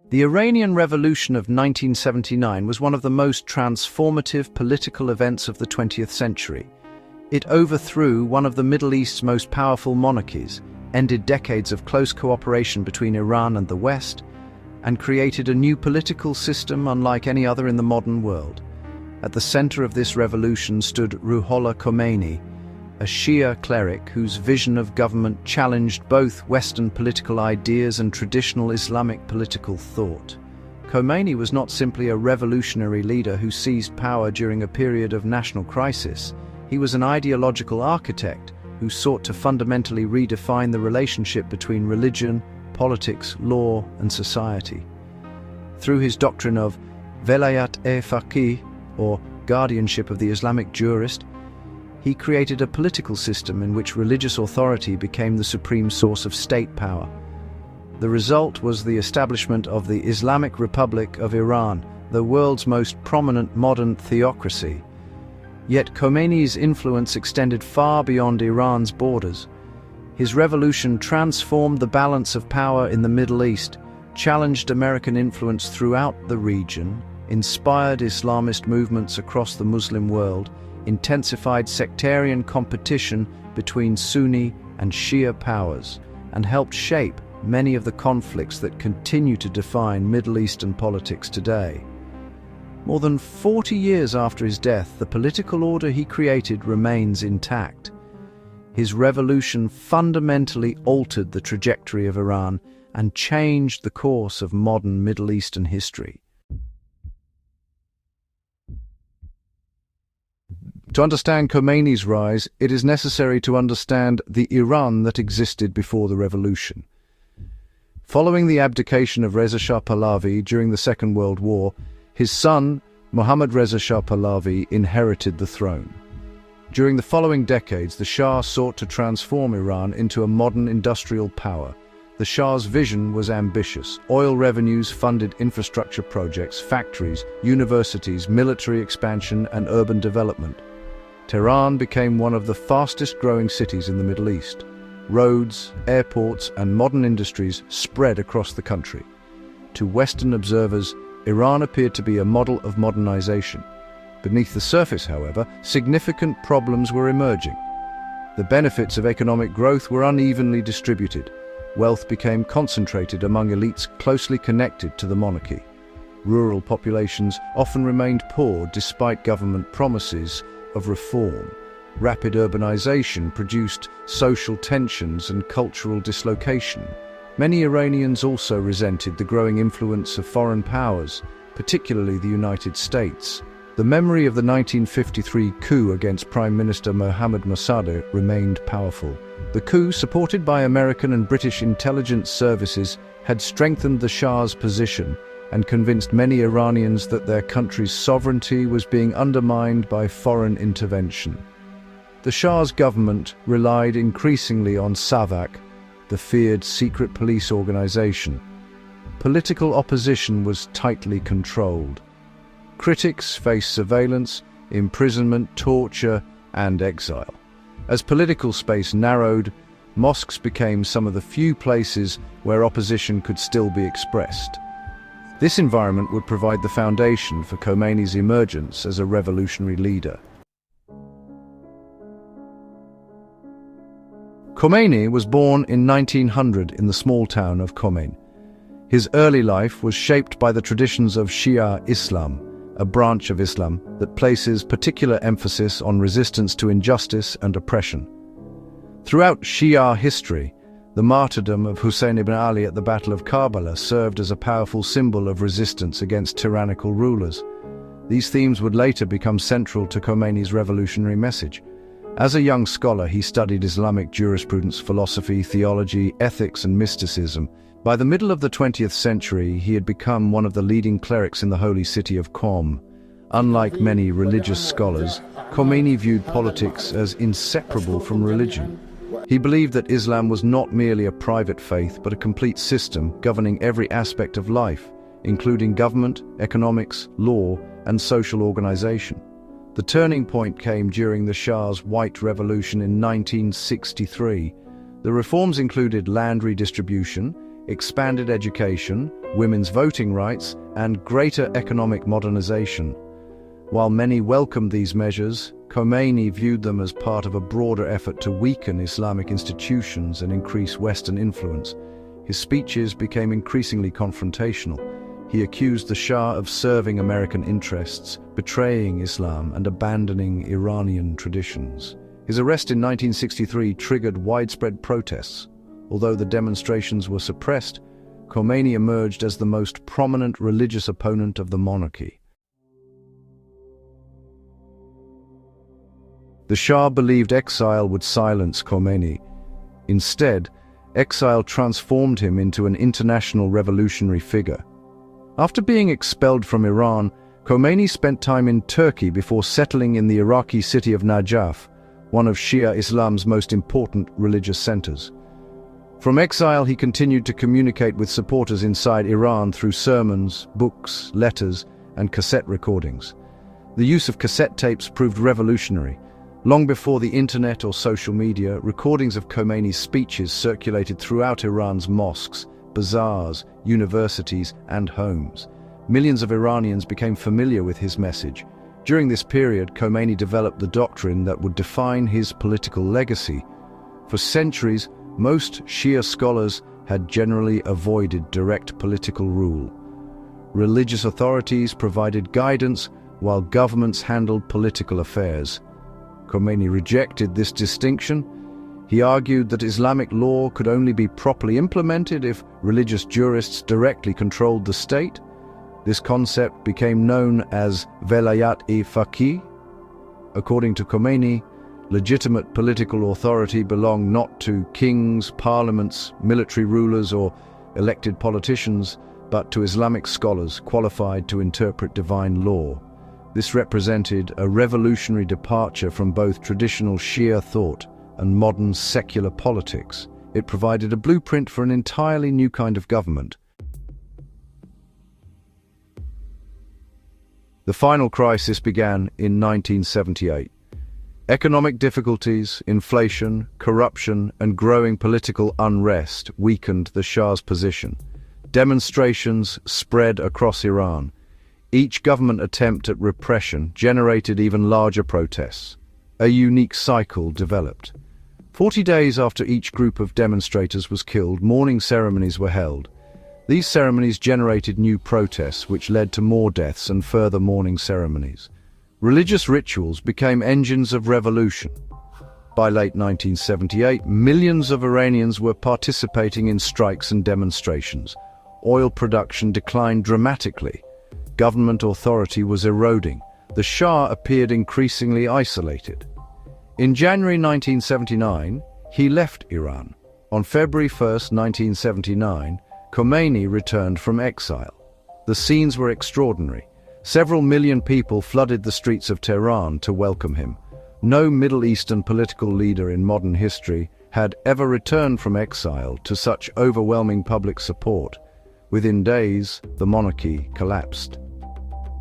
The Iranian Revolution of 1979 was one of the most transformative political events of the 20th century. It overthrew one of the Middle East's most powerful monarchies, ended decades of close cooperation between Iran and the West, and created a new political system unlike any other in the modern world. At the center of this revolution stood Ruhollah Khomeini, a Shia cleric whose vision of government challenged both Western political ideas and traditional Islamic political thought. Khomeini was not simply a revolutionary leader who seized power during a period of national crisis. He was an ideological architect who sought to fundamentally redefine the relationship between religion, politics, law, and society. Through his doctrine of Velayat-e Faqih, or guardianship of the Islamic jurist, he created a political system in which religious authority became the supreme source of state power. The result was the establishment of the Islamic Republic of Iran, the world's most prominent modern theocracy. Yet Khomeini's influence extended far beyond Iran's borders. His revolution transformed the balance of power in the Middle East, challenged American influence throughout the region, inspired Islamist movements across the Muslim world, intensified sectarian competition between Sunni and Shia powers, and helped shape many of the conflicts that continue to define Middle Eastern politics today. More than 40 years after his death, the political order he created remains intact. His revolution fundamentally altered the trajectory of Iran and changed the course of modern Middle Eastern history. To understand Khomeini's rise, it is necessary to understand the Iran that existed before the revolution. Following the abdication of Reza Shah Pahlavi during the Second World War, his son, Mohammad Reza Shah Pahlavi, inherited the throne. During the following decades, the Shah sought to transform Iran into a modern industrial power. The Shah's vision was ambitious. Oil revenues funded infrastructure projects, factories, universities, military expansion, and urban development. Tehran became one of the fastest-growing cities in the Middle East. Roads, airports, and modern industries spread across the country. To Western observers, Iran appeared to be a model of modernization. Beneath the surface, however, significant problems were emerging. The benefits of economic growth were unevenly distributed. Wealth became concentrated among elites closely connected to the monarchy. Rural populations often remained poor despite government promises of reform. Rapid urbanization produced social tensions and cultural dislocation. Many Iranians also resented the growing influence of foreign powers, particularly the United States. The memory of the 1953 coup against Prime Minister Mohammad Mossadegh remained powerful. The coup, supported by American and British intelligence services, had strengthened the Shah's position and convinced many Iranians that their country's sovereignty was being undermined by foreign intervention. The Shah's government relied increasingly on SAVAK, the feared secret police organization. Political opposition was tightly controlled. Critics faced surveillance, imprisonment, torture, and exile. As political space narrowed, mosques became some of the few places where opposition could still be expressed. This environment would provide the foundation for Khomeini's emergence as a revolutionary leader. Khomeini was born in 1900 in the small town of Khomein. His early life was shaped by the traditions of Shia Islam, a branch of Islam that places particular emphasis on resistance to injustice and oppression. Throughout Shia history, the martyrdom of Hussein ibn Ali at the Battle of Karbala served as a powerful symbol of resistance against tyrannical rulers. These themes would later become central to Khomeini's revolutionary message. As a young scholar, he studied Islamic jurisprudence, philosophy, theology, ethics, and mysticism. By the middle of the 20th century, he had become one of the leading clerics in the holy city of Qom. Unlike many religious scholars, Khomeini viewed politics as inseparable from religion. He believed that Islam was not merely a private faith, but a complete system governing every aspect of life, including government, economics, law, and social organization. The turning point came during the Shah's White Revolution in 1963. The reforms included land redistribution, expanded education, women's voting rights, and greater economic modernization. While many welcomed these measures, Khomeini viewed them as part of a broader effort to weaken Islamic institutions and increase Western influence. His speeches became increasingly confrontational. He accused the Shah of serving American interests, betraying Islam, and abandoning Iranian traditions. His arrest in 1963 triggered widespread protests. Although the demonstrations were suppressed, Khomeini emerged as the most prominent religious opponent of the monarchy. The Shah believed exile would silence Khomeini. Instead, exile transformed him into an international revolutionary figure. After being expelled from Iran, Khomeini spent time in Turkey before settling in the Iraqi city of Najaf, one of Shia Islam's most important religious centers. From exile, he continued to communicate with supporters inside Iran through sermons, books, letters, and cassette recordings. The use of cassette tapes proved revolutionary. Long before the internet or social media, recordings of Khomeini's speeches circulated throughout Iran's mosques, bazaars, universities, and homes. Millions of Iranians became familiar with his message. During this period, Khomeini developed the doctrine that would define his political legacy. For centuries, most Shia scholars had generally avoided direct political rule. Religious authorities provided guidance while governments handled political affairs. Khomeini rejected this distinction. He argued that Islamic law could only be properly implemented if religious jurists directly controlled the state. This concept became known as Velayat-e Faqih. According to Khomeini, legitimate political authority belonged not to kings, parliaments, military rulers, or elected politicians, but to Islamic scholars qualified to interpret divine law. This represented a revolutionary departure from both traditional Shia thought and modern secular politics. It provided a blueprint for an entirely new kind of government. The final crisis began in 1978. Economic difficulties, inflation, corruption, and growing political unrest weakened the Shah's position. Demonstrations spread across Iran. Each government attempt at repression generated even larger protests. A unique cycle developed. 40 days after each group of demonstrators was killed, mourning ceremonies were held. These ceremonies generated new protests, which led to more deaths and further mourning ceremonies. Religious rituals became engines of revolution. By late 1978, millions of Iranians were participating in strikes and demonstrations. Oil production declined dramatically. Government authority was eroding. The Shah appeared increasingly isolated. In January 1979, he left Iran. On February 1, 1979, Khomeini returned from exile. The scenes were extraordinary. Several million people flooded the streets of Tehran to welcome him. No Middle Eastern political leader in modern history had ever returned from exile to such overwhelming public support. Within days, the monarchy collapsed.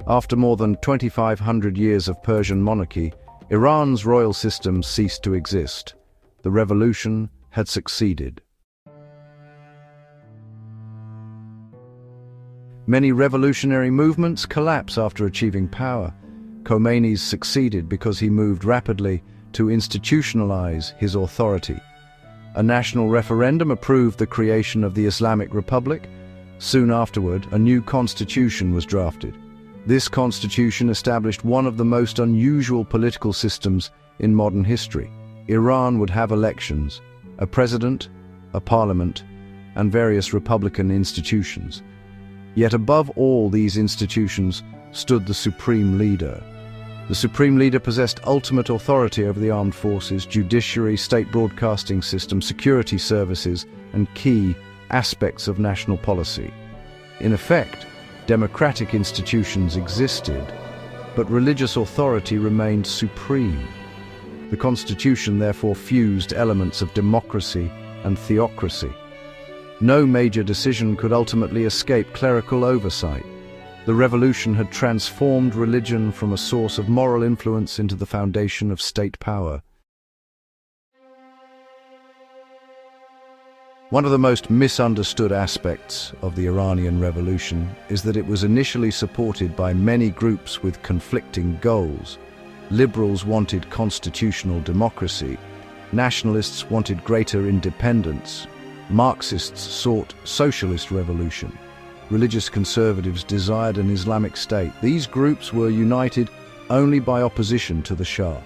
After more than 2,500 years of Persian monarchy, Iran's royal system ceased to exist. The revolution had succeeded. Many revolutionary movements collapse after achieving power. Khomeini's succeeded because he moved rapidly to institutionalize his authority. A national referendum approved the creation of the Islamic Republic. Soon afterward, a new constitution was drafted. This constitution established one of the most unusual political systems in modern history. Iran would have elections, a president, a parliament, and various republican institutions. Yet above all these institutions stood the supreme leader. The supreme leader possessed ultimate authority over the armed forces, judiciary, state broadcasting system, security services, and key aspects of national policy. In effect, democratic institutions existed, but religious authority remained supreme. The constitution therefore fused elements of democracy and theocracy. No major decision could ultimately escape clerical oversight. The revolution had transformed religion from a source of moral influence into the foundation of state power. One of the most misunderstood aspects of the Iranian Revolution is that it was initially supported by many groups with conflicting goals. Liberals wanted constitutional democracy, nationalists wanted greater independence, Marxists sought socialist revolution, religious conservatives desired an Islamic state. These groups were united only by opposition to the Shah.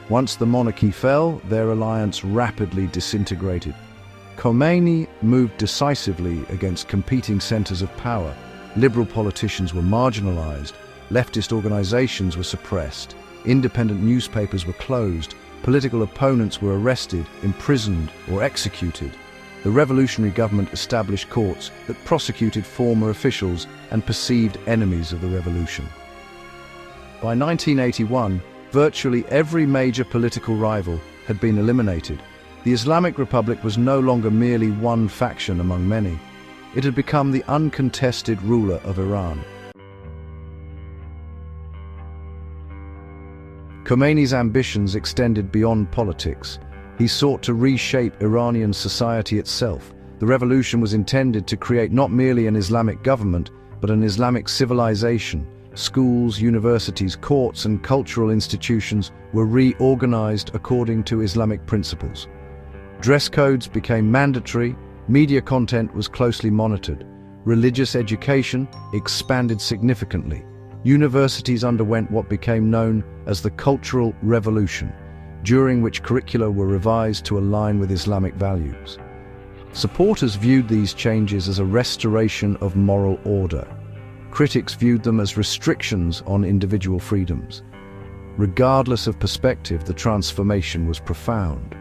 Once the monarchy fell, their alliance rapidly disintegrated. Khomeini moved decisively against competing centers of power. Liberal politicians were marginalized, leftist organizations were suppressed, independent newspapers were closed, political opponents were arrested, imprisoned, or executed. The revolutionary government established courts that prosecuted former officials and perceived enemies of the revolution. By 1981, virtually every major political rival had been eliminated. The Islamic Republic was no longer merely one faction among many. It had become the uncontested ruler of Iran. Khomeini's ambitions extended beyond politics. He sought to reshape Iranian society itself. The revolution was intended to create not merely an Islamic government, but an Islamic civilization. Schools, universities, courts, and cultural institutions were reorganized according to Islamic principles. Dress codes became mandatory, media content was closely monitored, religious education expanded significantly. Universities underwent what became known as the Cultural Revolution, during which curricula were revised to align with Islamic values. Supporters viewed these changes as a restoration of moral order. Critics viewed them as restrictions on individual freedoms. Regardless of perspective, the transformation was profound.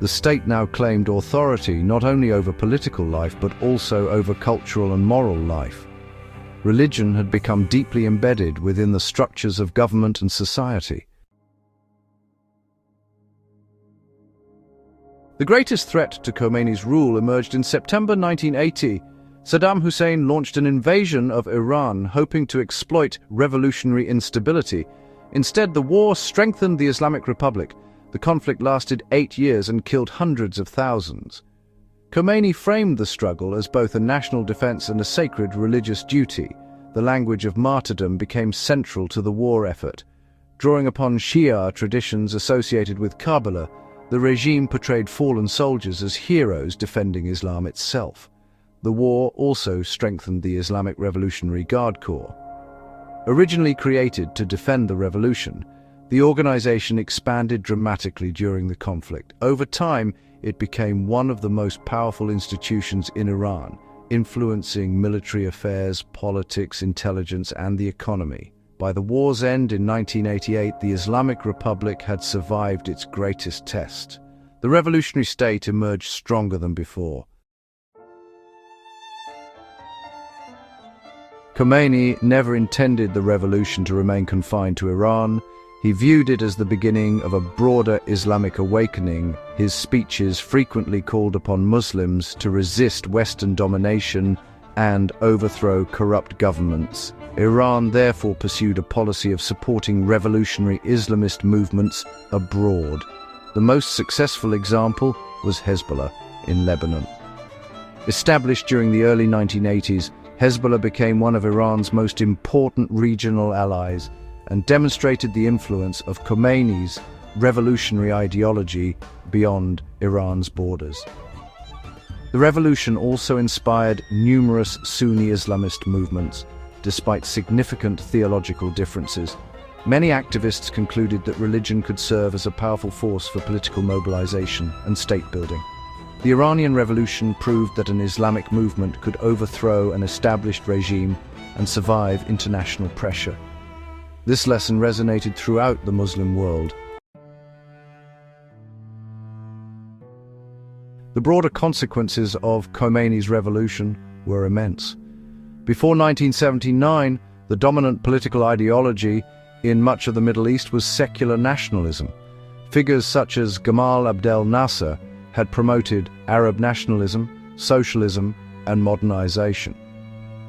The state now claimed authority not only over political life but also over cultural and moral life. Religion had become deeply embedded within the structures of government and society. The greatest threat to Khomeini's rule emerged in September 1980. Saddam Hussein launched an invasion of Iran, hoping to exploit revolutionary instability. Instead, the war strengthened the Islamic Republic. The conflict lasted 8 years and killed hundreds of thousands. Khomeini framed the struggle as both a national defense and a sacred religious duty. The language of martyrdom became central to the war effort. Drawing upon Shia traditions associated with Karbala, the regime portrayed fallen soldiers as heroes defending Islam itself. The war also strengthened the Islamic Revolutionary Guard Corps. Originally created to defend the revolution, the organization expanded dramatically during the conflict. Over time, it became one of the most powerful institutions in Iran, influencing military affairs, politics, intelligence, and the economy. By the war's end in 1988, the Islamic Republic had survived its greatest test. The revolutionary state emerged stronger than before. Khomeini never intended the revolution to remain confined to Iran. He viewed it as the beginning of a broader Islamic awakening. His speeches frequently called upon Muslims to resist Western domination and overthrow corrupt governments. Iran therefore pursued a policy of supporting revolutionary Islamist movements abroad. The most successful example was Hezbollah in Lebanon. Established during the early 1980s, Hezbollah became one of Iran's most important regional allies and demonstrated the influence of Khomeini's revolutionary ideology beyond Iran's borders. The revolution also inspired numerous Sunni Islamist movements. Despite significant theological differences, many activists concluded that religion could serve as a powerful force for political mobilization and state building. The Iranian Revolution proved that an Islamic movement could overthrow an established regime and survive international pressure. This lesson resonated throughout the Muslim world. The broader consequences of Khomeini's revolution were immense. Before 1979, the dominant political ideology in much of the Middle East was secular nationalism. Figures such as Gamal Abdel Nasser had promoted Arab nationalism, socialism, and modernization.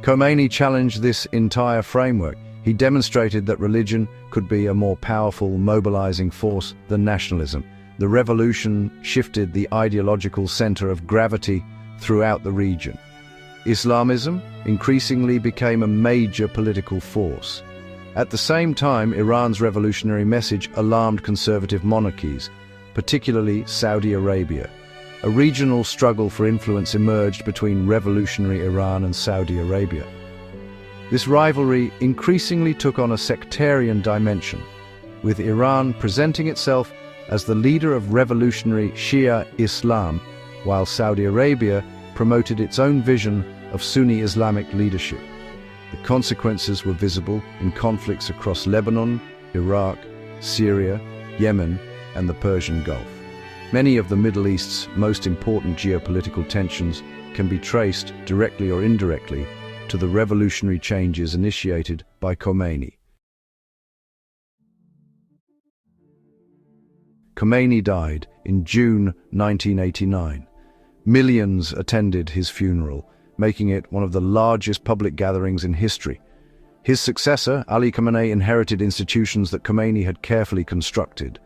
Khomeini challenged this entire framework. He demonstrated that religion could be a more powerful mobilizing force than nationalism. The revolution shifted the ideological center of gravity throughout the region. Islamism increasingly became a major political force. At the same time, Iran's revolutionary message alarmed conservative monarchies, particularly Saudi Arabia. A regional struggle for influence emerged between revolutionary Iran and Saudi Arabia. This rivalry increasingly took on a sectarian dimension, with Iran presenting itself as the leader of revolutionary Shia Islam, while Saudi Arabia promoted its own vision of Sunni Islamic leadership. The consequences were visible in conflicts across Lebanon, Iraq, Syria, Yemen, and the Persian Gulf. Many of the Middle East's most important geopolitical tensions can be traced, directly or indirectly, to the revolutionary changes initiated by Khomeini. Khomeini died in June 1989. Millions attended his funeral, making it one of the largest public gatherings in history. His successor, Ali Khamenei, inherited institutions that Khomeini had carefully constructed.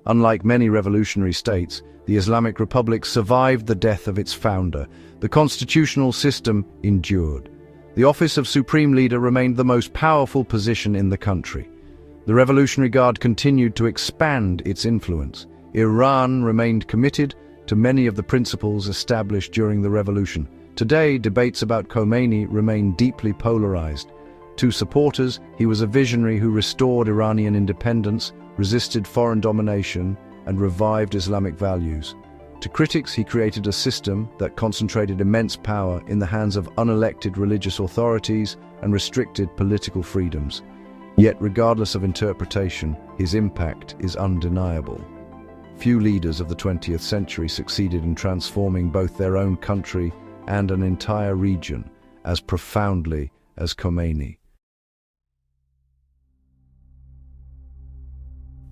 Unlike many revolutionary states, the Islamic Republic survived the death of its founder. The constitutional system endured. The office of Supreme Leader remained the most powerful position in the country. The Revolutionary Guard continued to expand its influence. Iran remained committed to many of the principles established during the revolution. Today, debates about Khomeini remain deeply polarized. To supporters, he was a visionary who restored Iranian independence, resisted foreign domination, and revived Islamic values. To critics, he created a system that concentrated immense power in the hands of unelected religious authorities and restricted political freedoms. Yet, regardless of interpretation, his impact is undeniable. Few leaders of the 20th century succeeded in transforming both their own country and an entire region as profoundly as Khomeini.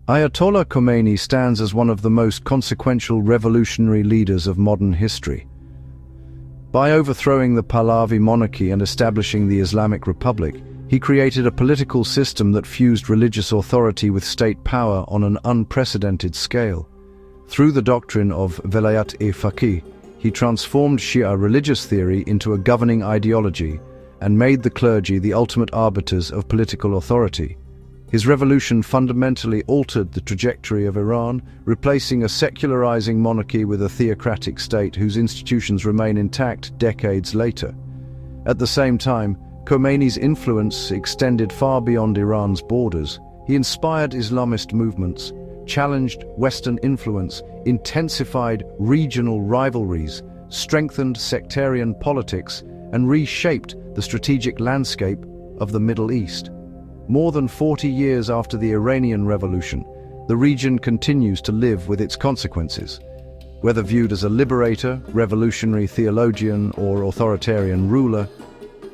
Ayatollah Khomeini stands as one of the most consequential revolutionary leaders of modern history. By overthrowing the Pahlavi monarchy and establishing the Islamic Republic, he created a political system that fused religious authority with state power on an unprecedented scale. Through the doctrine of Velayat-e Faqih, he transformed Shia religious theory into a governing ideology and made the clergy the ultimate arbiters of political authority. His revolution fundamentally altered the trajectory of Iran, replacing a secularizing monarchy with a theocratic state whose institutions remain intact decades later. At the same time, Khomeini's influence extended far beyond Iran's borders. He inspired Islamist movements, challenged Western influence, intensified regional rivalries, strengthened sectarian politics, and reshaped the strategic landscape of the Middle East. More than 40 years after the Iranian Revolution, the region continues to live with its consequences. Whether viewed as a liberator, revolutionary theologian, or authoritarian ruler,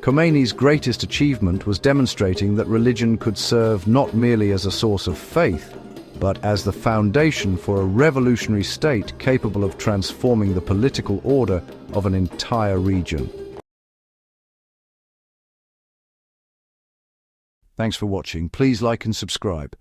Khomeini's greatest achievement was demonstrating that religion could serve not merely as a source of faith, but as the foundation for a revolutionary state capable of transforming the political order of an entire region. Thanks for watching. Please like and subscribe.